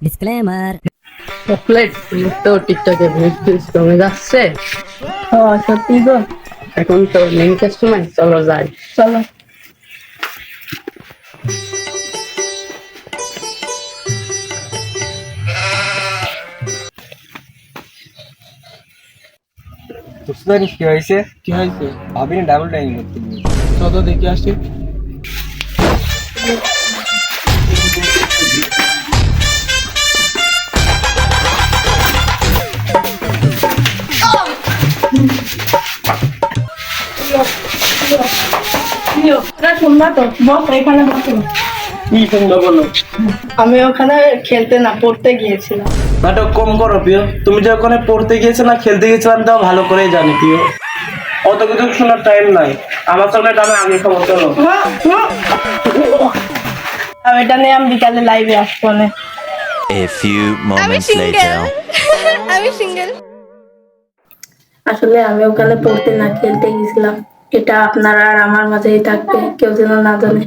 Disclaimer. Chocolate তো টিকটকে views কমে যাচ্ছে। সত্যি গো। এখন তো লিঙ্কের সময়, চলো যাই। চলো। বুঝতে পারিস কি হয়েছে? কি হয়েছে? ভাবিনি ডাবল টাইম করতে গিয়ে। চলো দেখে আসি। শুনবা তো, বস এখানে বসো। কি সুন্দর বলো। আমি ওখানে খেলতে না পড়তে গিয়েছিলাম। নাটক কম করো প্রিয়, তুমি যে ওখানে পড়তে গিয়েছো না খেলতে গিয়েছিলাম তাও ভালো করেই জানি প্রিয়। অত কিছু শোনার টাইম নাই, আমার চকলেট আমি আগে খাবো, চলো। আর এটা নিয়ে আমি বিকালে লাইভে আসবো না। A few moments later. আমি সিঙ্গেল। আসলে আমি ওখানে পড়তে না খেলতে গেছিলাম। এটা আপনারা আর আমার মাঝেই থাকবে, কেউ যেন না জানে।